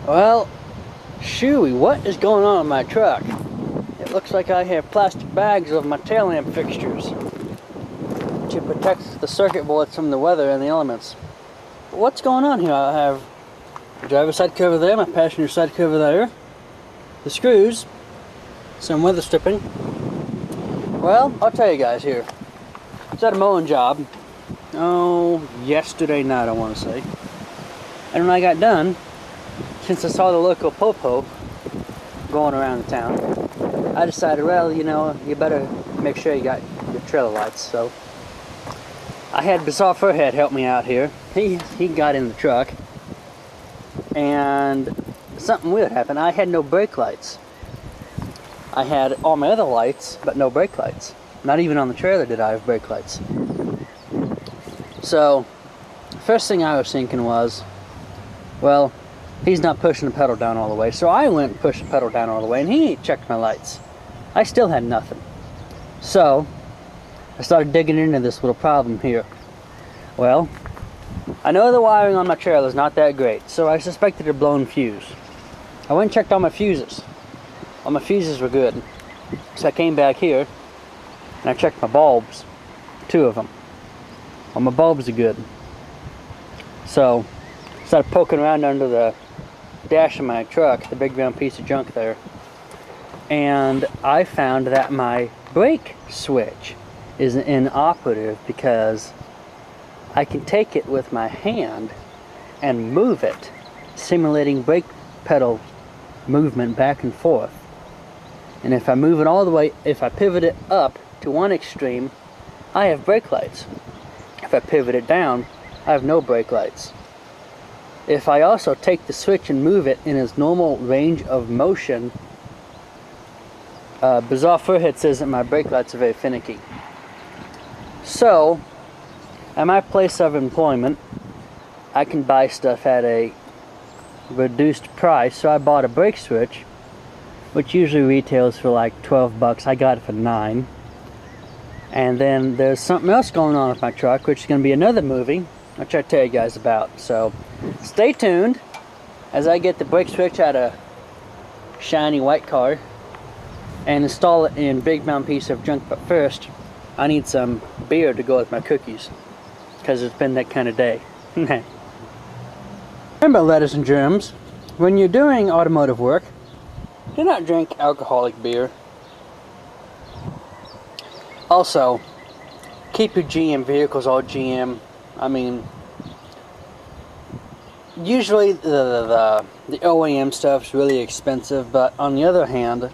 Well, shooey, what is going on in my truck? It looks like I have plastic bags of my tail lamp fixtures to protect the circuit boards from the weather and the elements. But what's going on here? I have the driver's side cover there, my passenger side cover there, the screws, some weather stripping. Well, I'll tell you guys here. I was at a mowing job, yesterday night I want to say. And when I got done, since I saw the local popo going around the town, I decided, well, you know, you better make sure you got your trailer lights. So I had Bizarre Furhead help me out here. He got in the truck, and something weird happened. I had no brake lights. I had all my other lights, but no brake lights. Not even on the trailer did I have brake lights. So, first thing I was thinking was, well, he's not pushing the pedal down all the way. So I went and pushed the pedal down all the way, and he checked my lights. I still had nothing. So, I started digging into this little problem here. Well, I know the wiring on my trailer is not that great, so I suspected a blown fuse. I went and checked all my fuses. All my fuses were good. So I came back here, and I checked my bulbs. 2 of them. All my bulbs are good. So, I started poking around under the dash of my truck, the big round piece of junk there, and I found that my brake switch is inoperative because I can take it with my hand and move it, simulating brake pedal movement back and forth. And if I move it all the way, if I pivot it up to one extreme, I have brake lights. If I pivot it down, I have no brake lights. If I also take the switch and move it in its normal range of motion, Bizarre Furhead says that my brake lights are very finicky. So, at my place of employment, I can buy stuff at a reduced price, so I bought a brake switch, which usually retails for like 12 bucks. I got it for 9. And then there's something else going on with my truck, which is going to be another movie, which I'll tell you guys about. So, stay tuned as I get the brake switch out of shiny white car and install it in big round piece of junk. But first, I need some beer to go with my cookies, because it's been that kind of day. Remember, ladies and germs, when you're doing automotive work, do not drink alcoholic beer. Also, keep your GM vehicles all GM. I mean, usually the OEM stuff is really expensive, but on the other hand,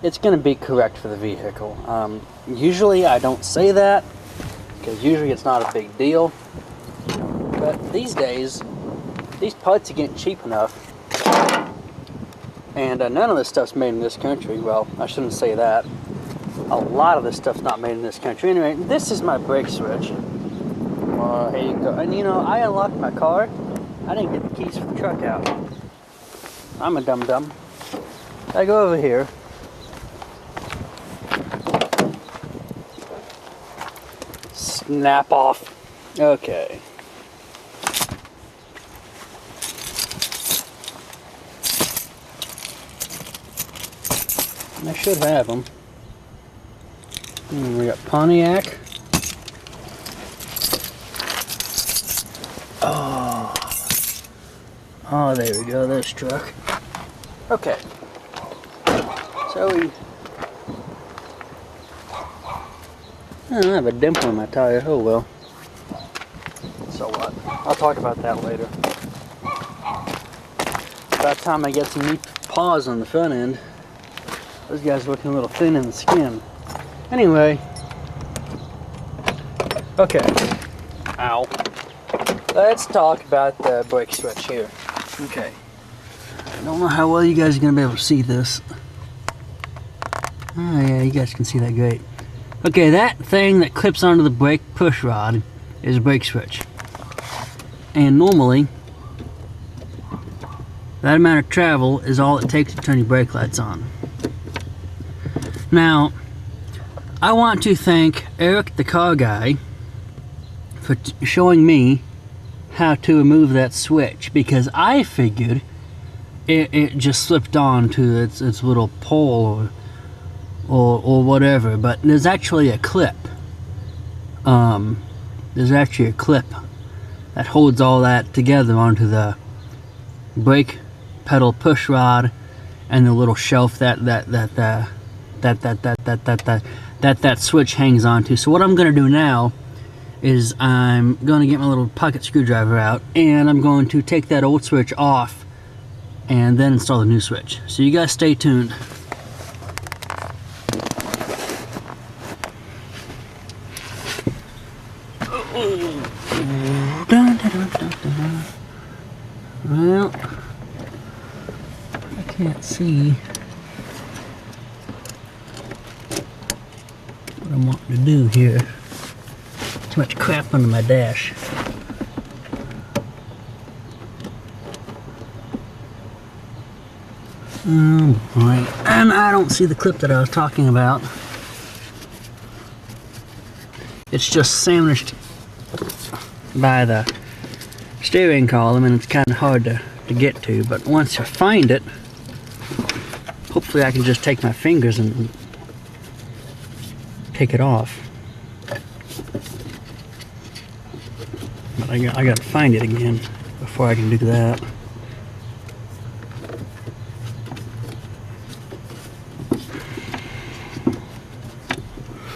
it's going to be correct for the vehicle. Usually I don't say that, because usually it's not a big deal. But these days, these parts are getting cheap enough. And none of this stuff's made in this country. Well, I shouldn't say that. A lot of this stuff's not made in this country. Anyway, this is my brake switch. Here you go. And you know, I unlocked my car. I didn't get the keys for the truck out. I'm a dum-dum. I go over here. Snap off. Okay. I should have them. We got Pontiac. Oh, there we go. There's truck. Okay. So I have a dimple in my tire. Oh well. So what? I'll talk about that later. About time I get some neat paws on the front end. Those guys are looking a little thin in the skin. Anyway. Okay. Ow. Let's talk about the brake switch here. Okay. I don't know how well you guys are going to be able to see this. Oh yeah, you guys can see that great. Okay, that thing that clips onto the brake push rod is a brake switch. And normally, that amount of travel is all it takes to turn your brake lights on. Now, I want to thank Eric the car guy for showing me how to remove that switch, because I figured it just slipped on to its little pole or whatever. But there's actually a clip. There's actually a clip that holds all that together onto the brake pedal push rod and the little shelf that switch hangs onto. So what I'm gonna do now is I'm gonna get my little pocket screwdriver out, and I'm going to take that old switch off and then install the new switch. So you guys stay tuned. Well, I can't see what I'm wanting to do here. Too much crap under my dash. Oh boy. And I don't see the clip that I was talking about. It's just sandwiched by the steering column, and it's kind of hard to get to, but once I find it, hopefully I can just take my fingers and take it off. But I gotta find it again before I can do that.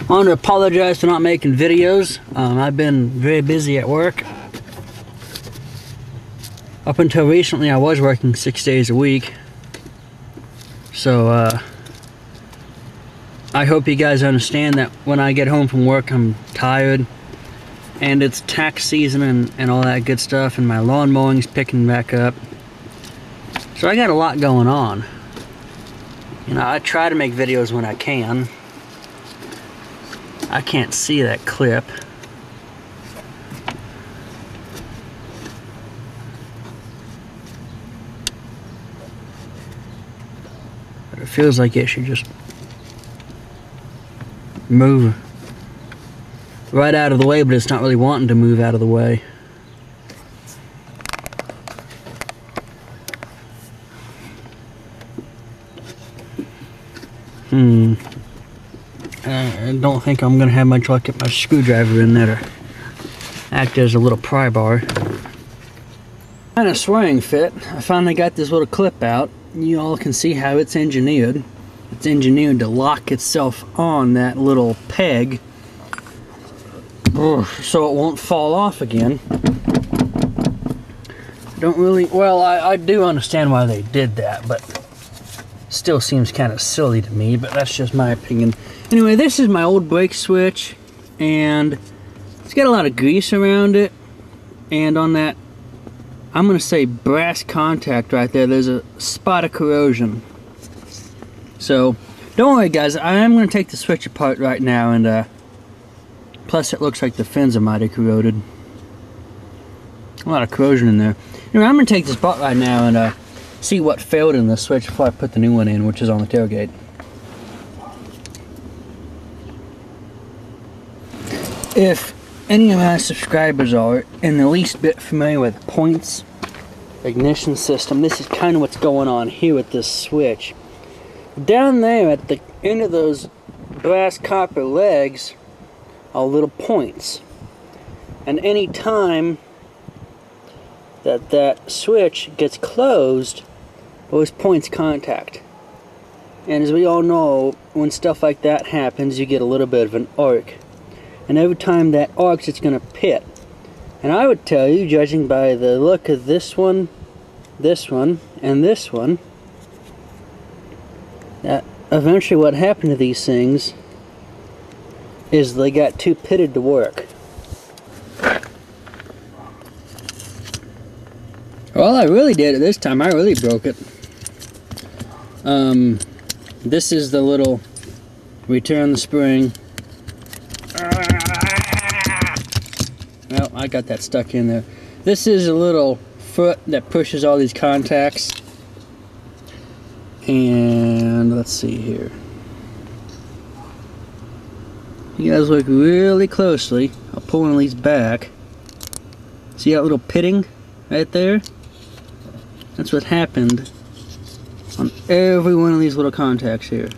I want to apologize for not making videos. I've been very busy at work. Up until recently, I was working 6 days a week. So, I hope you guys understand that when I get home from work, I'm tired. And it's tax season and all that good stuff, and my lawn mowing's picking back up. So I got a lot going on. You know, I try to make videos when I can. I can't see that clip. But it feels like it should just move right out of the way, but it's not really wanting to move out of the way. I don't think I'm gonna have much luck at my screwdriver in there to act as a little pry bar. Kind of swearing fit. I finally got this little clip out. You all can see how it's engineered. It's engineered to lock itself on that little peg, so it won't fall off again. Don't really, well, I do understand why they did that, but still seems kind of silly to me, but that's just my opinion. Anyway, this is my old brake switch, and it's got a lot of grease around it, and on that, I'm going to say brass contact right there, there's a spot of corrosion. So, don't worry guys, I am going to take the switch apart right now, and plus it looks like the fins are mighty corroded. A lot of corrosion in there. Anyway, I'm going to take this apart right now and see what failed in the switch before I put the new one in, which is on the tailgate. If any of my subscribers are in the least bit familiar with points, ignition system, this is kind of what's going on here with this switch. Down there at the end of those brass copper legs are little points. And any time that switch gets closed, those points contact. And as we all know, when stuff like that happens, you get a little bit of an arc. And every time that arcs, it's going to pit. And I would tell you, judging by the look of this one, and this one, that eventually what happened to these things is they got too pitted to work. Well, I really did it this time. I really broke it. This is the little return the spring. Well, I got that stuck in there. This is a little foot that pushes all these contacts. And let's see here. You guys look really closely. I'll pull one of these back. See that little pitting right there? That's what happened on every one of these little contacts here.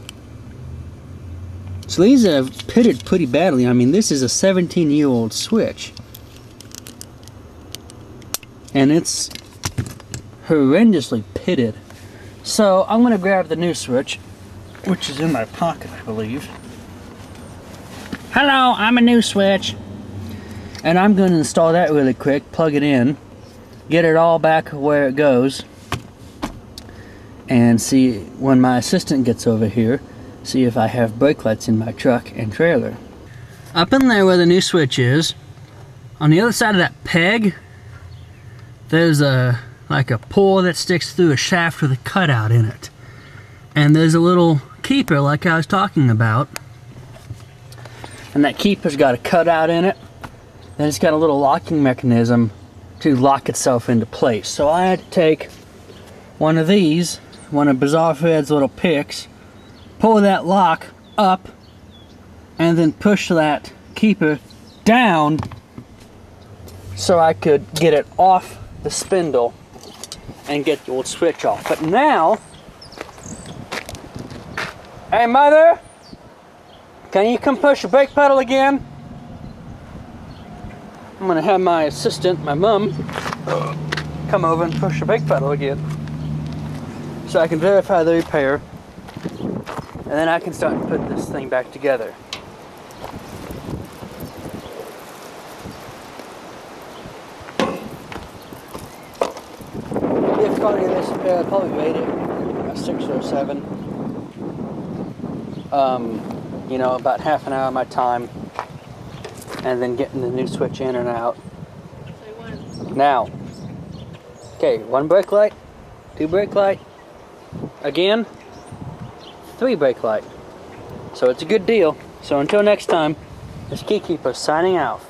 So these have pitted pretty badly. I mean, this is a 17-year-old switch. And it's horrendously pitted. So I'm going to grab the new switch, which is in my pocket, I believe. Hello, I'm a new switch. And I'm going to install that really quick, plug it in, get it all back where it goes, and see when my assistant gets over here, see if I have brake lights in my truck and trailer. Up in there where the new switch is, on the other side of that peg, there's like a pull that sticks through a shaft with a cutout in it. And there's a little keeper like I was talking about. And that keeper's got a cutout in it. And it's got a little locking mechanism to lock itself into place. So I had to take one of these, one of Bizarre Fred's little picks, pull that lock up, and then push that keeper down so I could get it off the spindle and get the old switch off. But now, hey mother, can you come push the brake pedal again? I'm gonna have my assistant, my mom, come over and push the brake pedal again so I can verify the repair, and then I can start to put this thing back together. The difficulty of this repair, I probably made it a 6 or 7. You know, about half an hour of my time, and then getting the new switch in and out. Now, okay, 1 brake light, 2 brake light, again, 3 brake light. So it's a good deal. So until next time, this Keykeeper signing out.